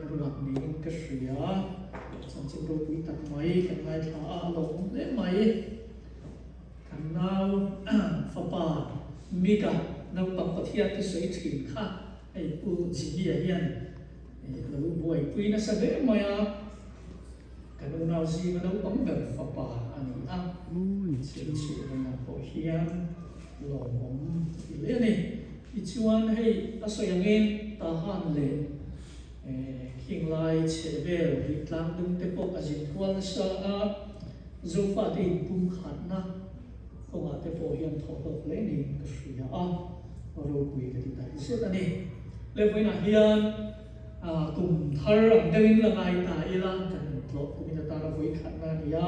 ruột miếng cái sỉa sản sinh đôi quý tật mấy cái này thả lồng lẽ mấy cái nào phá bà mi cả nào tập vật hiện cái sấy thìn khác ai u gì hiện lâu buổi quý nó sẽ lẽ mấy cái nào gì mà đâu bấm gần phá bà anh chuyện là phổ hiền lồng lẽ này ichuan hay asoyangin tahan le kinglai chevel hitlang dung te pok ajin kwal sa a zofa te pum khatna konga te po hian thopok le ni ka shria a ro pui ka ti ta se ta ni le voina hian kum thar ang dewin langai ta ilang kan tlo kumina ta ra voi khatna nia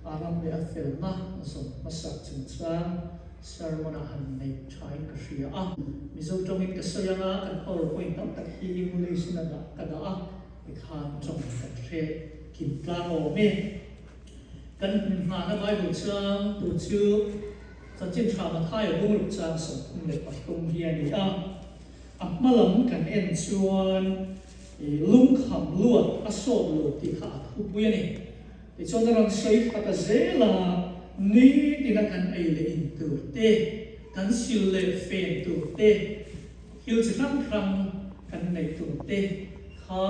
aram le afel na so masak chung chang sermon han nei thain ka hria a mizo tongin ka soyanga kan powerpoint tam tak hi emulation da kada a ikhan chong ka the kim tlang o me kan na na bible chang tu chu sa chin tha ma thai bung lu chang so thum le pat kum hi ani a malam kan en chuan lung kham luat a so lu ti kha thu pu ani ti chon rang sei khata zela ni tina kan ai le in tu te kan sil le fen tu te hil chang kham kan nei tu te kha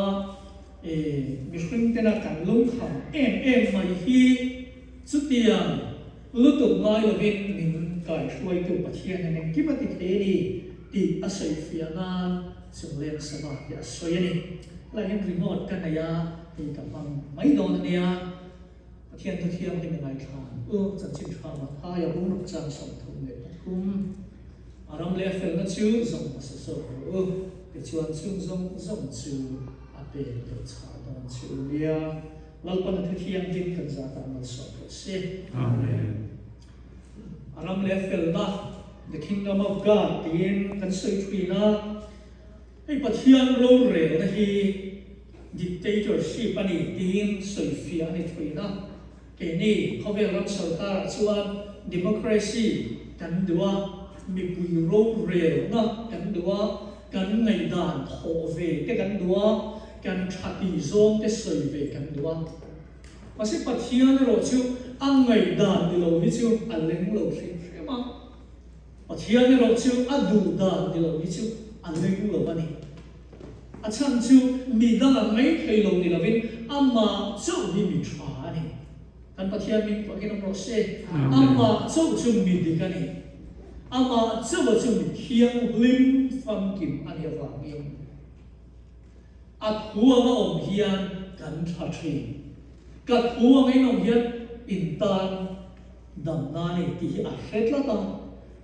mi hring tena kan lung kham em mai hi chu tiang lu tu ngai lo vin nin kai hruai tu pathian ne ki ma ti the ni ti a sei fiana chung len sama ya soyani la hen remote kan ya ti ka mang mai don nia thiên tu thiên thì mình lại thàn chân chim thàn mà hai ở bốn lúc trang sống thùng lệ aram le fel na chu zong ma so ke chuan chung zong chu ape to cha don chu lia lalpan thu thiang din kan za ta mal so se amen aram le fel na the kingdom of god tin kan sei thui na ei pathian ro re na hi dictatorship ani tin sei fia ni thui na cái này họ về làm sở ta chuan democracy kan dua mi pui ro re na kan dua kan nei dan ho ve te kan dua kan thati zong te soi ve kan dua mà sẽ pathian ro chu ang nei dan ni lo ni chu aleng lo hring ma pathian ro chu adu dan ni lo ni chu aleng lo ba ni a chan chu mi dang a mai thei lo ni lovin amma chu ni mi thwa ni kan pathian min pakin am rose amma chau chu mi dikani amma chau chu mi thiang lim fam kim ani awangin at huwa ma om hian kan thathi kat huwa ngai nom hian intan damna ni ti a hretla ta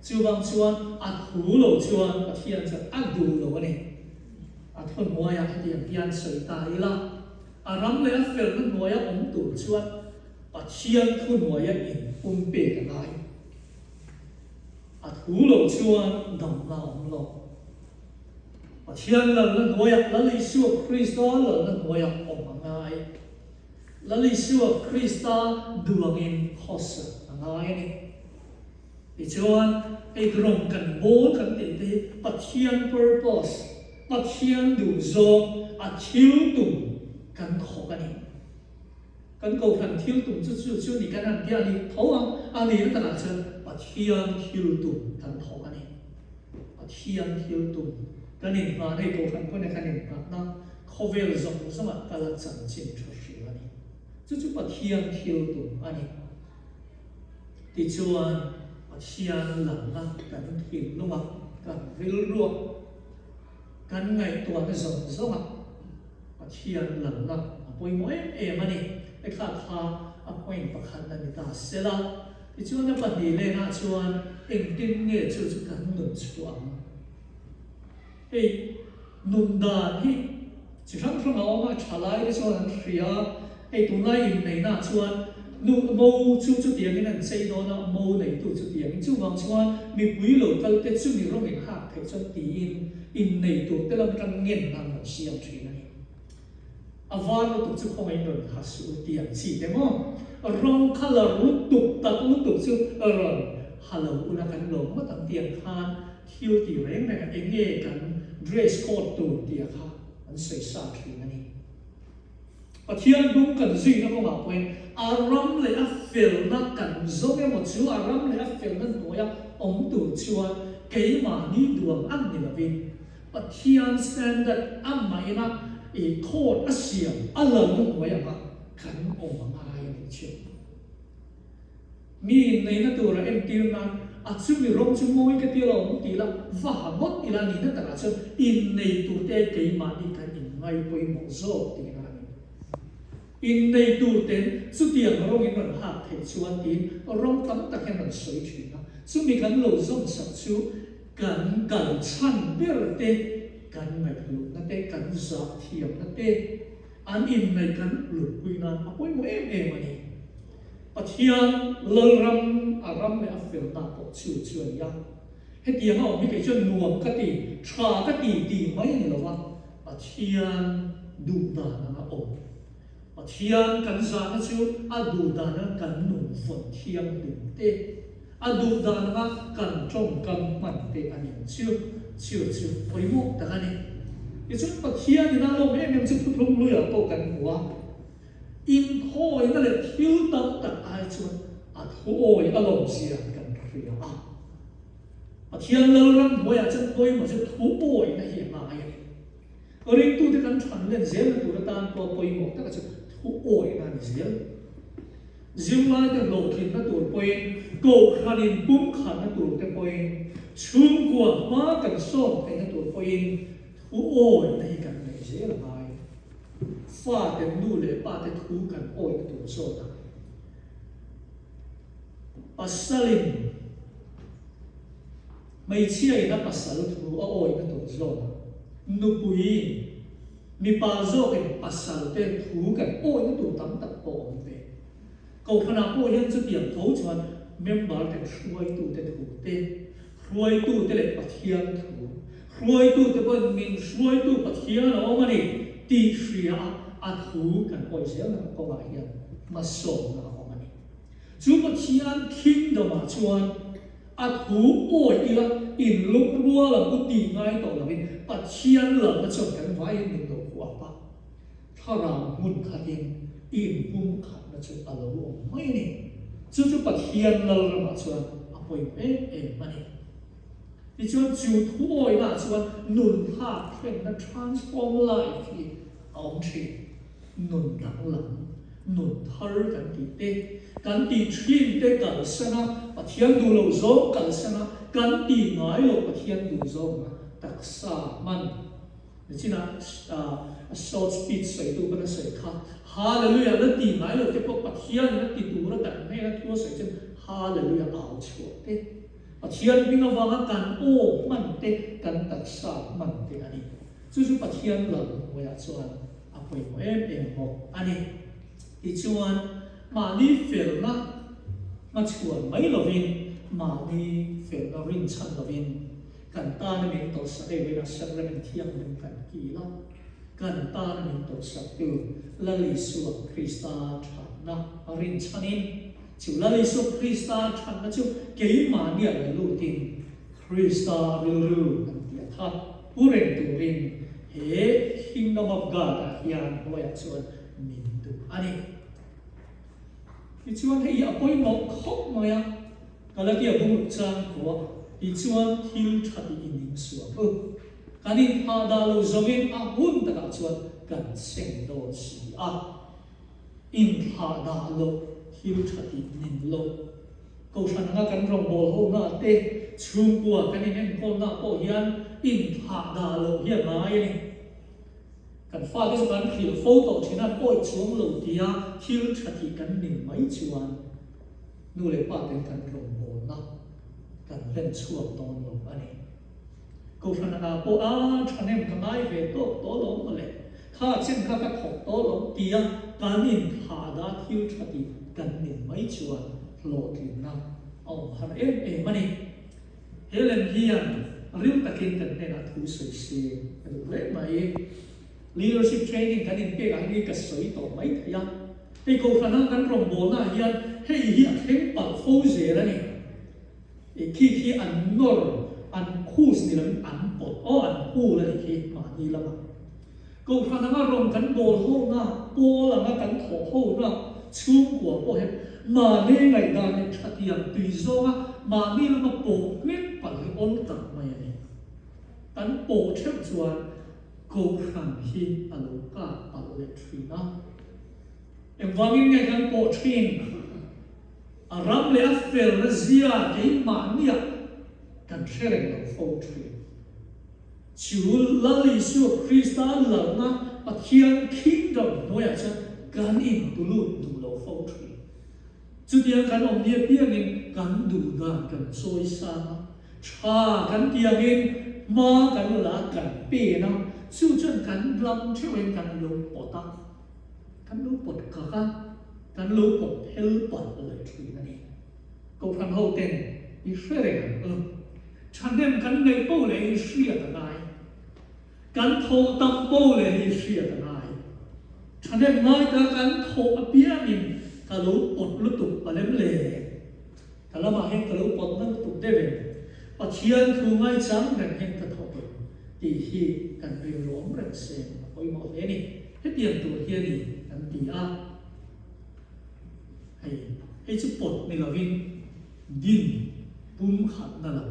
chuwang chuan at hu lo chuan pathian cha adu lo ani at hon moya tiang pian soi ta ila aram le fel na moya om tu chuan pathian thun moya in pe ka ngai at hu lo chuan dam la om lo pathian la moya la li su Christo la moya om ngai la li su Christa duangin khos ngai ni ti chuan ei drong kan bol kan te pathian purpose pathian du zo at thil tum kan khokani kan cầu thần thiếu tụng chú đi cái này kia đi thấu anh đi nó là chân và thiên thiếu tụng thần thấu anh ấy và thiên thiếu tụng cái này mà đây cầu thần cái này cái này nó khó về rộng rộng mà cái là chân chính thật sự anh ấy chú và thiên thiếu tụng anh ấy thì chú anh và thiên lặng lặng cái thiên lúc mà cái về ruột cái ngày tuần cái rộng rộng mà và thiên lặng lặng bồi mỗi em anh ấy cái khát khao appoint bậc hạnh là người ta sẽ là thì chuan nó bật đi lên na chuan em tin nghe chú cả nụn chuang ấy nụn đàn hi chỉ rằng trong áo mà trả lại cái chuan khía ấy tụi này in này na chuan nụn mâu chú tiếng cái này xây đó na mâu này tụi chú tiếng chú vàng chuan mi quý lẩu cái tết chú mi rong mình hạ thấy cho tí in này tụi cái làm trong nghiền năng là siêu chuyện này avan lo tuk chu khong ai non hasu tiang chi demo rong color lu tuk chu ron halo una kan lo ma tam tiang khan thiu ti reng na enge kan dress code tu ti kha an sei sa thri ani pathian dum kan zui na ko ma point aram le a fel na kan zo ke mo chu aram le a fel na noya om tu chuan ke ma ni duang an ni lovin pathian standard am mai na e thot a siam a lo na noya ma kan om ma ai ni chu mi nei na tu ra em tir na a chu mi rom chu moi ke ti lo mu ti la va mot ila ni na ta chu in nei tu te ke ma ni kan in ngai poi mo zo ti na in nei tu ten chu tiang rong in man ha thei chuan tin rong tam tak hen man soi thri na chu mi kan lo zong sak chu kan kan chan ber te kan ngai lu na te kan za thiam na te an in nei kan lu pui na a poi mo em em ani pathian lalram aram me afel na po chu chuan ya he tiang ho mi ke chuan nuam ka ti tha ka ti mai ni lo wa pathian du da na om pathian kan za na chu a du da na kan nu phon thiam du te a du da na kan trong kan man te ani chu oi mo ta ka ni ke chu pathian na lo me chu thu thung lu ya to kan wa in hoi na le thil tam tak ai chuan a hoi a lom sia kan ria a pathian lo ram hoi a chen hoi mo chu thu boi na hi ma ai ring tu te kan than len zel na tu ra tan po poi mo ta ka chu thu oi na ni zel zil lai te lo khin na tur poin ko khanin pum khan na tur te poin chung kwa ma kan som te na tur poin thu oi na hi kan nei zel mai fa te nu le pa te thu kan oi tu so ta pasalin mai chia ina pasal thu a oi na tu so nu pui mi pa zo ke pasal te thu kan oi na tu tam tak po ve ko khana po hian chu tiam tho chuan member te hruai tu te thu te hruai tu te le pathian thu hruai tu te pon min hruai tu pathian o mani ti hria a thu kan oi sel na ko ma hian ma so na o mani chu pathian kingdom ma chuan a thu oi ila in luk rua la ku ti ngai to la bin pathian la ma chon kan vai min do kwa pa thara mun khatin in pum khat na chu alo o mai ni chu pathian lal ra ma chuan a poi mani ti chuan chu thu oi la chuan nun tha thlen na transform life hi ông thi nun dang lam nun thar kan ti te kan ti thin te kal sana pathian du lo zo kal sana kan ti ngai lo pathian du zo ma tak sa man china short speech sai tu bana sai kha hallelujah la ti ngai lo te ko pathian la ti tu ra kan ne la thua sai chen hallelujah ao chu te pathian pinga wanga kan o man te kan tak sa man te ani chu pathian la mo ya chuan a poi mo em ho ani ti chuan ma ni fel na ma chuan mai lovin ma ni fel na rin chan lovin kan ta na min to sa e we na sacrament thiang min kan ki la kan ta na min to sa tu la li su Krista tha na rin chanin chu la li su Krista tha na chu ke ma ni a lu tin Krista ru kan ti tha puren tu rin he kingdom of God hian hoya chuan min tu ani ti chuan hei apoi mo khop maya kalakia bu chang ko ti chuan thil thati in suwa pu kanin ha da lo zongin a hun ta ka chuan kan seng do si a in ha da lo thil thati nin lo ko san nga kan rong bol ho na te chung kwa kanin en ko na po hian in ha da lo hian mai ni kan fa cái kan khil photo thina oi chung lo tia thil thati kan nin mai chuan nu le pa ten kan rong bol na kan len chuak ton lo ani ko thana na po a thanem ka ngai ve to lo ma le kha chen kha ka thok to lo tia kan in ha da thil thati kan nin mai chuan lo tin na au har mani helen hian rim takin kan ne na thu soi se le mai leadership training kan in pe ga ni ka soi to mai thaya te ko thana kan rong bol na hian hei hi a theng pa fo ze la ni e khi an nor an khus ni lam an pot o an hu la ni khi ma ni lama กูพนังอารมณ์กันโบโหนะโบหลังกันโถโหนะชุ่มหัวโบเห็นมาเนี่ยไงดานชัดยังตุยโซ่มานี่แล้วมาโปะเล็บปัดอ้นตักมาอย่างนี้กันโปะเชื่อมชวนกูขันที่อารมณ์ก็ปัดเล็บทรีนะอย่างว่างี้ไงกันโปะทรีนอารมณ์เลยเฟลและเสียที่มาเนี่ยกันเชื่อเรื่องเราโฟทรีชิวลลิสุคริสต์อันหลังนะปัจเจียนคิงดอมน้อยจะการอินตุลุดูเราโฟทรีจุดยังกันอมเดียเปียงินกันดูดานกันโซยซาชากันเตียงินมากันละกันเปียนะสู้จนกันลำเชื่อเกันลงปอดกันลงปอดกะกันลงปอดเฮลปอดเลยทีนั่นเองก็ทำให้เต็มอีเชื่อเลยฉันเดิมกันในโป้เลยเชื่อกันได้กันโทตัมโป้เลยเชื่อกันได้ฉันเดิมน้อยแต่กันโทอเปียนินกะลุปดลุตุกะเล็มเลยกะละมาเห็นกะลุปดนั่นตุกได้เลยปัจเจียนคือไม่จำกันเห็นกะทบตีที่กันเรียนรู้เรื่องเสียงโอ้ยหมดเลยนี่ให้เตรียมตัวเฮียนี่กันตีให้จุดปดในเราวินดินปุ่มขัดนั่นแหละ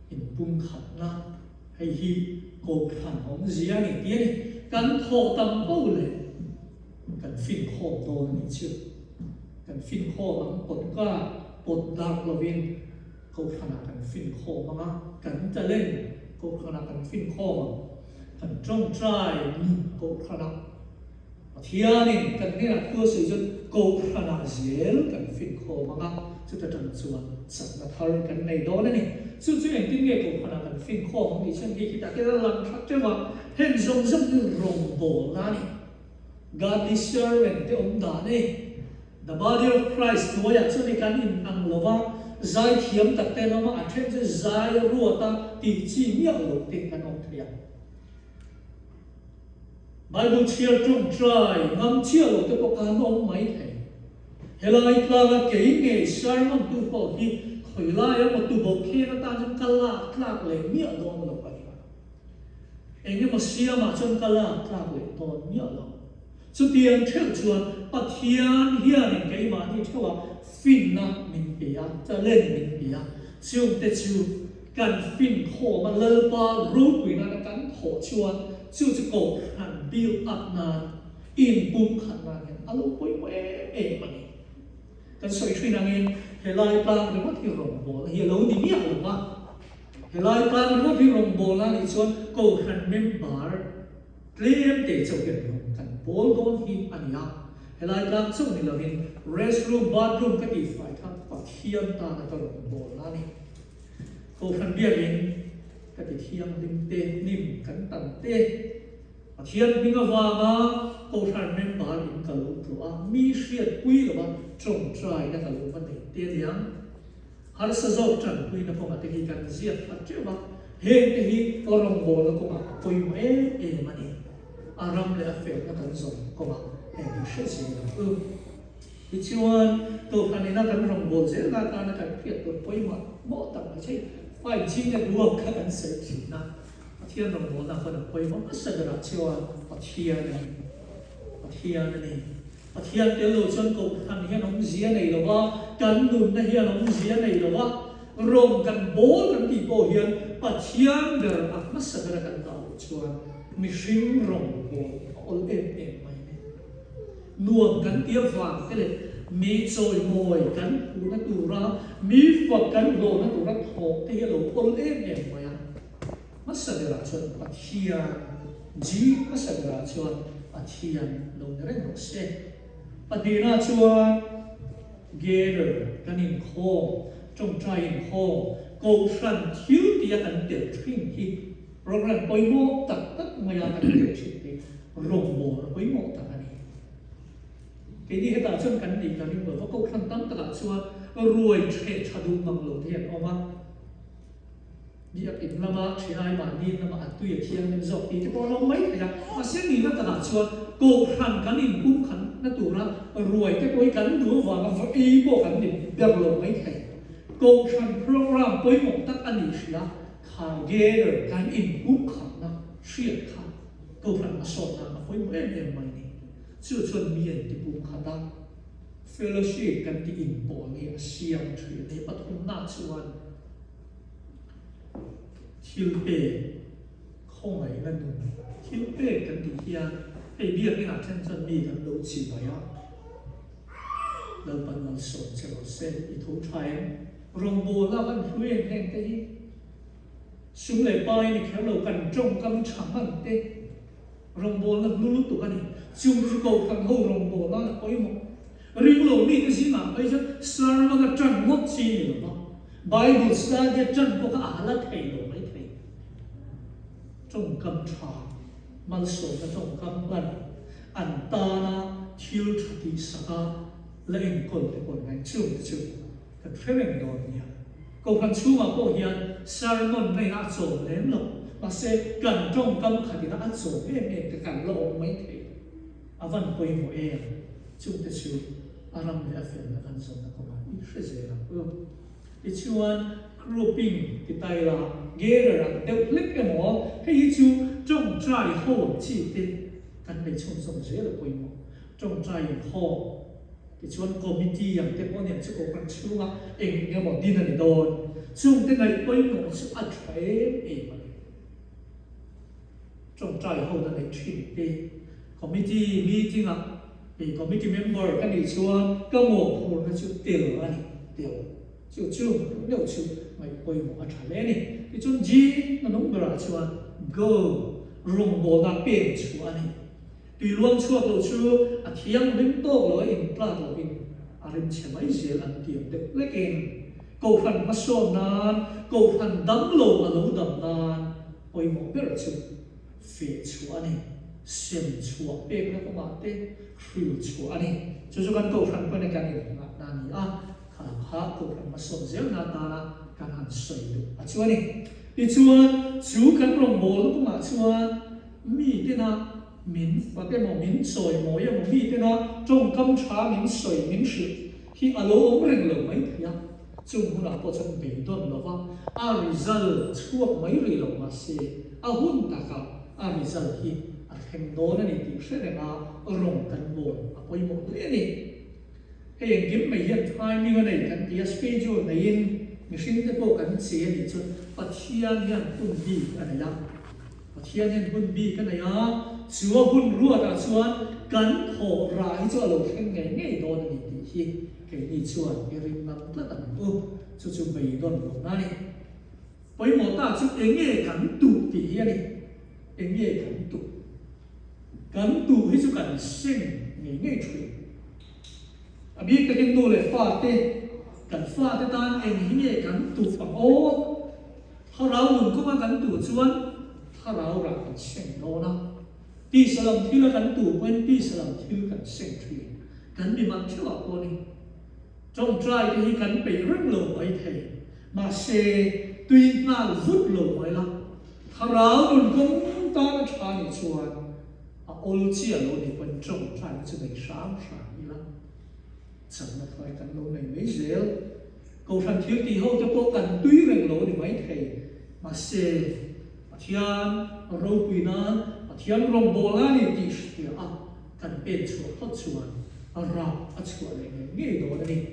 เห็นปุ่มขัดนะให้ที่โกขันของเสียนี่เตี้ยนี่กันโทตัมโป้เลยกันฟินโคโตนี่ชื่อกันฟินโคมันปดก็ปดดากเราวินโกขนาดกันฟินโคมั้งกันจะเล่นโกขนาดกันฟินโคกันจ้องใจโกขนาดเทียนี่กันนี่แหละตัวสื่อจนโกขนาดเสียกันฟินโคมั้งจุดจะจันส่วนสัตว์ทารุณกันในโดนนี่ซึ่งสิ่งที่เกี่ยวกับขนาดกันฟินโคของดิฉันที่คิดแต่ที่เราลังทักเจ้าว่าเห็นทรงซึ่งรงโบนั่นนี่ Godly servant ที่องค์ดานี่ The body of Christ ตัวอย่างเช่นในการอินอังโลวาใจเทียมตัดเตนมาอัดเช่นจะใจรัวตาตีจีเมียหลงติดกันองเทียมBible เชียร์จงใจงำเชียร์หลงตัวการองไม่แท้เฮลัยกลางเกี่ยงเงยสารมันตัวพอที่คอยไล่มาตัวบอกแค่นั้นตาจนกลากคลากเลยเมียโดนหลงไปเองเนี่ยมาเสียมาจนกลากคลากเลยโดนเมียหลงสุดที่ยังเชื่อชวนปัจเจียนเฮียนี่ไงมาที่เชื่อว่าฟินนะมินเปียจะเล่นมินเปียชิวแต่ชิวกันฟินโคมันเลิปารูปวินากันโถชวนชิวจะโกหันบิลอัพนานอินปุ่มขันนานเห็นอารมณ์ป่วยมันกันสวยช่วยนางเองเฮลัยปลางหรือว่าที่รองโบลเฮลัยดีเนี่ยหรือว่าเฮลัยปลางหรือว่าที่รองโบลนี่ชวนโกหันเมมบาร์เตรียมเตะเจ้าเกี่ยวกันโบลโดนหินอันยาเฮลัยปลางช่วงนี้เราเห็น restroom bathroom ก็ดีฝ่ายทั้งปัดเทียมตาในตลอดโบลนี่โกหันเบียร์เองก็ดีเทียมลิมเตนิ่มกันตันเตเทียนมีก็ว่ามาโกชันเมมบาร์อินกับลูกตัวมีเสียดคุยหรือว่าจงใจนะกับลูกมันเตียนยังหาสะสมจันคุยนะพอมาเตะกันเสียดพัดเจ้าว่าเฮ้เตะก็ลงโบแล้วก็มาคุยมามันนี่อารมณ์เลยเฟลนะกันส่งก็มาเฮ้เชื่อเสียงที่ชวนตัวพันนี้นะกันลงโบเสียหน้าตานะกันเพียรตัวคุยมาโม่ต่างไม่ใช่ไฟชิ้นเนี่ยรวมกันเสร็จสินะเทียนรงโบนะคนคุยมันก็เสด็จเชื่อว่าเทียนนี่เทียนเดี๋ยวเราชนกูทันเฮียน้องเสียในหรือว่ากันดุนนะเฮียน้องเสียในหรือว่ารวมกันโบกันที่โบเฮียนปัจเทียนเดินอักมัสเสด็จกันต่อชวนมีชิมรงโบโอเอ็มไหมนวมกันเตี้ยฟังก็เลยมีโซยมวยกันกูนักตุระมีฝักกันโดนักตุระทอกที่เราโอเอ็มไหมมัสเดราชนปัจเจียนจีมัสเดราชนปัจเจียนลงเรื่องของเสปัจเดียนชวนเกเรกันอินโคจงใจอินโคโกชันทิวที่กันเดือดทิ้งที่โปรแกรมไปโมตัดมาอย่างกันเดือดทิ้งที่ลงโบไปโมตัดอันนี้ทีนี้ให้ตาชนกันดีกันนี่เหมือนว่าโกชันตั้งตลาดชวนรวยเทชดูมังโลเทียนออกมานี่อินละมาเชียร์มาดีละมาตุยเทียงเป็นจบปีที่พอเราไม่ขยับมาเส้นนี้นั่นตลาดชัวโกขันกันอินกุ้งขันนั่นตัวละรวยแต่ไปกันดูว่ากันอีโบกันนี่เดี๋ยวเราไม่ขยับโกขันโปรแกรมไปหมดตั้งอันนี้เชียร์ขาเกอร์กันอินกุ้งขันนะเชียร์ขา câu phần mà sổ là phối mỗi em mày này chưa chuẩn miền thì bùm khá đăng fellowship kan ti in bo nge siam thri ne pathum na chuan thilpe khongai na nu thilpe kan ti hian hei biak ni na chen chan mi kan lo chi mai a lo pan mal so chelo se I thu thai rong bo la kan hluen heng te hi sum le pai ni khel lo kan trong kam chang han te rong bo la lu tu kan ni chung chu ko kan ho rong bo la koi mo ring lo mi cái gì mà bây giờ sar mà cái chân mất chi nữa mà Bible study chân có cái là thầy lo mấy thầy trong cầm trà mal số cái trong cầm bẩn anh ta na thiếu thắt saka lên con này chung cái phép mình đó nhỉ câu phần chú mà cô hiền sermon này đã做đến rồi mà sẽ cần trong cầm khát thì đã做em cái cần lo mấy thầy à vẫn quay một em chung cái chú aram le afel na kan zon na ko ma I hre la I chuan grouping ti tai la gather ang deuh hlek ke mo hei chu trong trai ho chi te kan nei chung som je la poi mo trong trai ho ti chuan committee yang te pon yang chu ko kan chu ma eng nge mo din ani don chung te nei poi mo chu a thai e ma trong trai ho na nei thin te committee meeting a thì committee member cái này chuan cái một nó chú tiểu anh tiểu chú nếu chú mày quay một trả lẽ này thì chú gì nó đúng rồi chuan go rung bộ na biển chú anh tùy luôn chuột lo chú thiang linh tô rồi in plat rồi in rim chém mấy gì ăn tiền được lấy tiền câu phần mà sồn nan câu phần đấm lồ lỗ đầm nan quay một biết rồi chú phía chú anh xem chúa bê cái công tác thế khiêu chúa anh chú chú căn câu phần quan này cái này là nani à khá khá câu phần mà sống dễ na ta căn hẳn sợi được chúa anh thì chú căn rồng bồ lúc mà chúa mi thế na min và cái mỏ min sợi mỏ ya mỏ mi thế na trong cam trà min sợi min sự khi alo ông rèn lửa mấy thứ ya chung hôn là có trong bể đồn đó vâng à result chúa mấy rì lồng mà xe à hôn ta cả à result khi hành đó là thì sẽ là rồng cân bồn quay một lẽ này cáiอย่างkiếm mày hiện thay như cái này cần cái schedule này in mình xin cái bộ cần chế thì chút bắt thiên nhân quân bi cái này lắm bắt thiên nhân quân bi cái này á chúa quân rùa là chúa cần thọ rải cho lộc cái ngày đó là thì cái đi chúa cái rình nằm rất là tốt cho chúng mày đòn lộc này với một ta chút cái nghề cần tụ thì này cái nghề cần tụ cần tụ hết cho cần sinh nghề chuyện à biết cái kinh đô là pha tê cần pha tê tan em nghề cần tụ bằng ô thà rau mình cũng mà cần tụ chuan thà rau là cần sinh đó na đi sờ làm thiếu là cần tụ quên đi sờ làm thiếu cần sinh chuyện cần bị mang thiếu học cô đi trong trai thì cần bị rất lâu ấy thầy mà xe tuy là vút lâu ấy lắm thà rau mình cũng ta nó trả đi chuan ôn chia lô thì quan trọng phải cho mình sáng như lắm chẳng là phải cần lô này mấy dễ cầu thần thiếu thì hậu cho cô cần túy rằng lô thì mấy thầy mà xe thiên râu quỳ nan thiên rồng bồ lá thì thì cần bên chùa thoát chùa ra chùa này nghe đồ này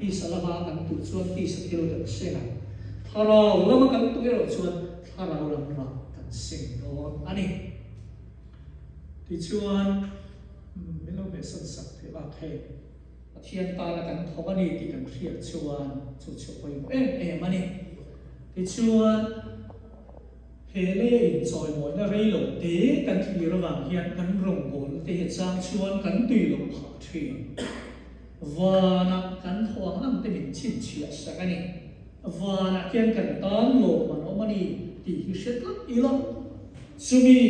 đi sala ba cần tụ chuan đi sala thiếu được xe này thà rau lắm cần tụ rồi chuan thà rau làm ra cần sinh đó anh thì chuan mình nói về sân sắc thế là thế thiên ta là cần thọ cái này thì cần thiệt chuan chuan quay em anh thì chuan hệ lệ rồi mỗi cái rây lỗ tế cần thì điều vàng hiện cần rồng bốn thì hiện sang chuan cần tùy lỗ họ thuyền và nè cần hoàng năm thì mình chỉnh chia sẻ cái này và nè kiên cần tán lỗ mà nó mà đi thì sẽ rất ý lắm sumi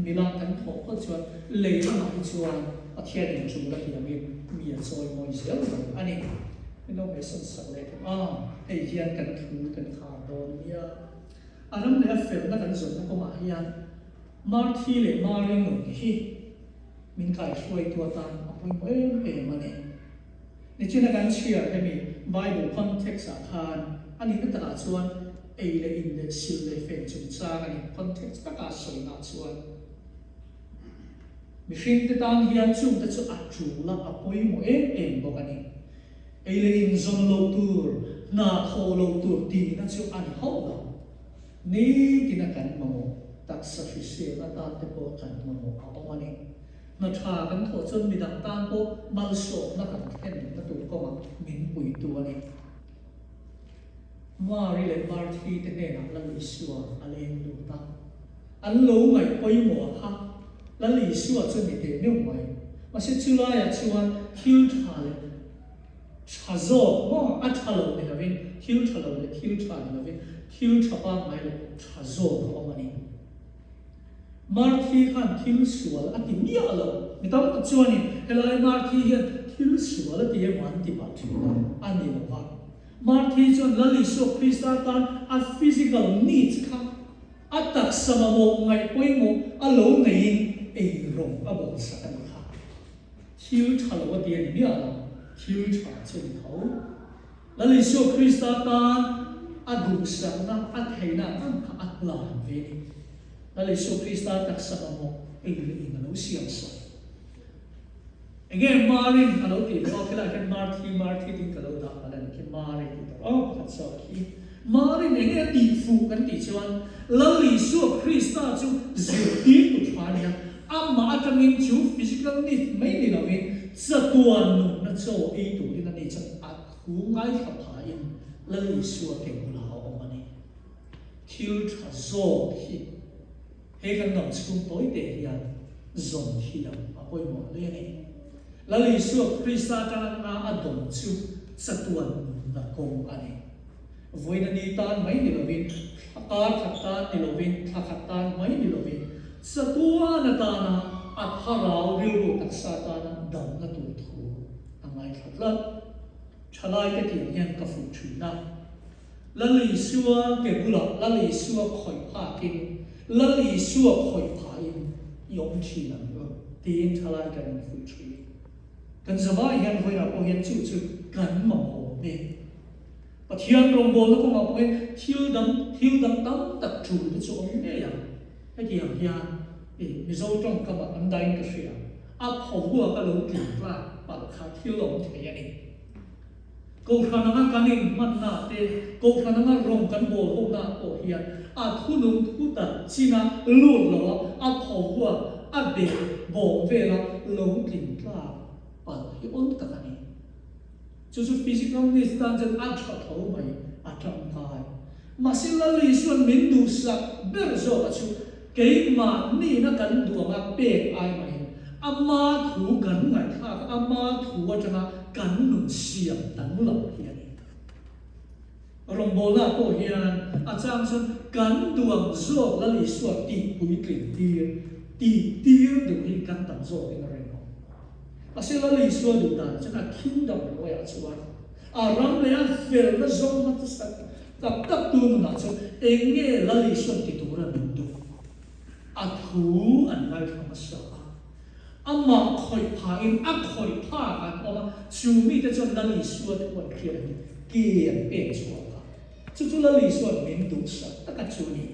mình làm cần thọ có chuan lấy cho nó chuan thiên đình chủ là thì mình rồi mọi dễ rồi anh ấy nó mới sẵn sàng lấy thì hiện cần thứ cần khả đồ nhá aram le afel na kan zon na ko ma hian marthi le maring no hi min kai shoi tu tan apoi mo mane ni china kan chia he mi bible context a khan ani ka ta chuan ei le in le sil le fen chung cha ani context ta ka soi na chuan mihring te tang hian chung te chu atu la apoi mo em bokani eile in zon lo tur na tho lo tur ti na chu an ho la ni tina kan mo tak sa fi se na ta te po kan mo awani na tha kan tho chon mi dang tan po mal so na kan hen na tu ko ma min pui tu ani Mari le marthi te ne na la Isua alen lu ta an lo ngai poi mo ha la Isua chu mi te neu mai ma se chu la ya chuan thil tha le tha zo mo a tha lo ne lovin thil tha lo le thil tha ne lovin thil tha pa mai le tha zo ko mani marthi khan thil sual a ti mi a lo mi tam ta chuani helai marthi hian thil sual a ti e man ti pa thina ani lo wa Marthi John Lali so Krista tan a physical needs ka atak sama mo ngai poi mo alo nei e rong abo sa kan kha thil thalo wa ti ni ala thil tha chen tho Lali so Krista tan a du sa na a theina an kha atla ve ni Lali so Krista tak sama mo e ri ngalo siam sa Again, Marin, hello, okay, like Marthi, think hello, that, and can Marin, oh, that's okay. Marin, again, the food and teach one, Lali, so Krista, to Zilti to try him. Matamin, to physical need, mainly loving, Satuan, not so a to in the nature at whom I have him, Lali, so can allow money. Killed a zone, he can not school toy day, zone here, a boy more learning. Lali so Krista tan na adom chu satuan na kong ani voina ni tan mai ni lovin akar khatan ni lovin khatan mai ni lovin satuan na tana at harau riu taksa tana dam na tu thu angai khatlat chalai ke ti hian ka fu thuna Lali suwa ke bula Lali suwa khoi pha kin Lali suwa khoi pha in yom thi na tin chalai ka ni fu thri kan zama hian voina po hian chu kan ma ho me pathian rong bol ko ma po thil dam tam tak chu te chu om ne ya he ti hian mi zo tong ka ma an dai ka sia a pho hua ka lo ti la pa kha thil lom the ya ni ko khana nga kanin man na te ko khana nga rong kan bol ho na po hian a thu lung thu ta china lu lo a pho hua a be bo ve la lo ti la hi on ta ni chu physical needs tan jan a tha tho mai a tham kai masila li suan min du sa ber zo a chu ke ma ni na kan du ma pe ai mai amma thu kan ngai kha amma thu wa chana kan nun siam tan lo hian rong bola ko hian a chang sun kan duang zo la li suan ti pui tlin ti du hi kan tam zo in Asila li suwa du dan chana kingdom lo ya chuan ram le an fel na zong na ta tak tu na chu enge la li suwa ti tu ra du thu an ngai thama sa amma khoi pha in a khoi pha an oma chu mi te chon la li suwa te wa khia ni ki an pe chuwa chu la li suwa min du sa ta ka chu ni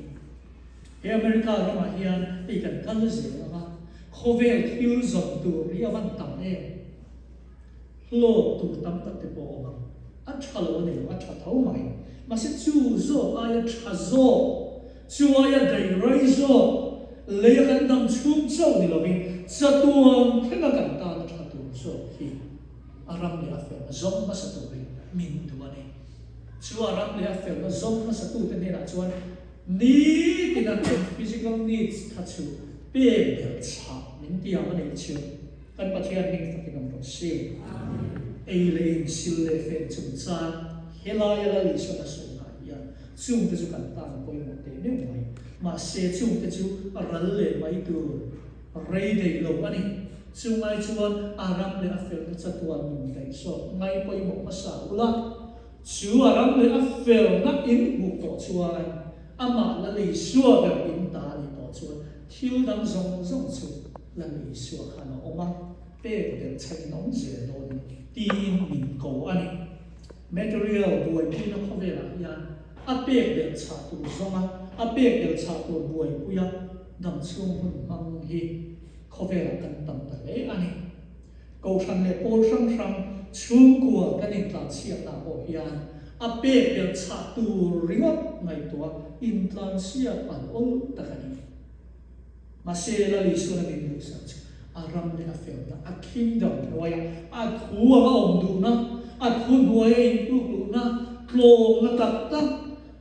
he America ro ma hian pe kan kan le se na Khovel thil zon tu ria van tam e lo tu tam tak te po ma a thalo ne a tha thau mai ma se chu zo aya tha zo chu aya dai rai zo le kan dam chum chau ni lovin satuan thena kan ta tha tu zo hi aram le a fe zom ma sa tu min tu ani chu aram le a fe zom ma sa tu te ne la chuan ni tina physical needs tha chu pe de cha min ti ama nei chu kan pathian ning ta kinam ro se ei le in sil le fe chung cha hela ya la li so na so na ya chung te chu kan ta ko mo te ne mai ma se chung te chu ral le mai tu rei dei lo ani chung ai chuan aram le a fel cha tuan min dei so ngai poi mo ma sa ula chu aram le a fel na in bu to chuan ama la li suwa ga in ta ni to chuan thil dam zong chu la mi suwa khana oma pe de chai nong je no tin min ko ani material buai pi na khove la yan a pe de cha tu zonga a pe de cha tu buai pu ya dam chung hun mang hi khove la kan tam anh cầu thằng lệ bố sang sang chung của cái nền tảng siết là bộ hiền áp bê bê chặt tu ringot ngày tua in tảng siết bản ôn ta cái này mà xe là lý số là mình được sao chứ ram le afel na kingdom noya thu ang om du na thu nuai tu lu na klong na tak tak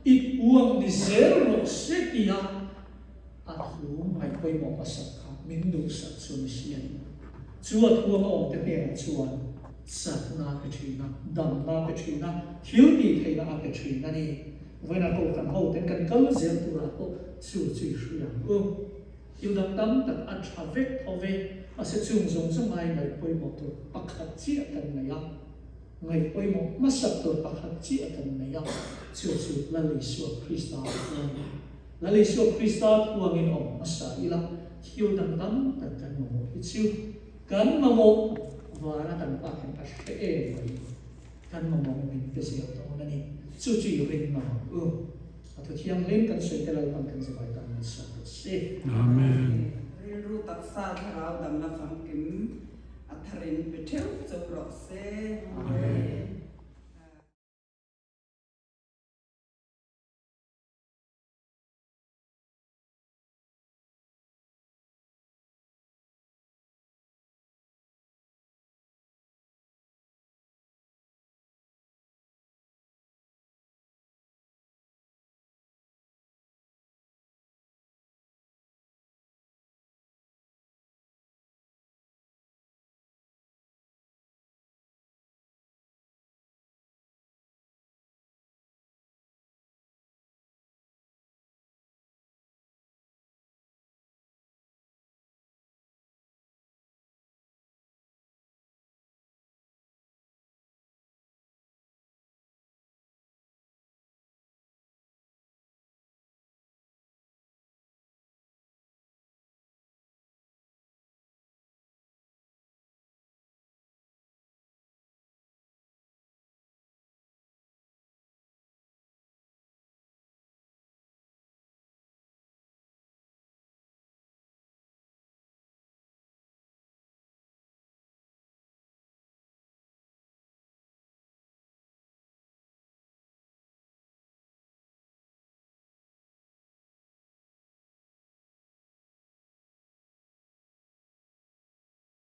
it uang ni zero setia thu mai koi mo pasak kha min du sa chun sian chua thu ang om te ne chuan sat na ka thina dam na ka thina thiu ni theina a ka thina ni voina ko kan ho ten kan kal zel tu ra ko chu chu shu yang yêu đam đam đặt ăn trà vết thô về mà sẽ dùng dùng ai ngày quay một tuổi bạc hạt chia cần này á ngày quay một mắt sập tuổi bạc hạt chia cần này á chiều chiều là lý số Christa là lý số Christa của nghìn ông mắt sa ila yêu đam đam đặt cần một ít chiều cần mà một và là cần bạc hình bạc cái vậy cần mà một mình cái gì đó này chiều chiều mình mà Atau tiang lain kan saya telah kan sebaikan sih. Amen. Ru tak sa tharau dam na fam kim atharin betheu chau ro se. Amen.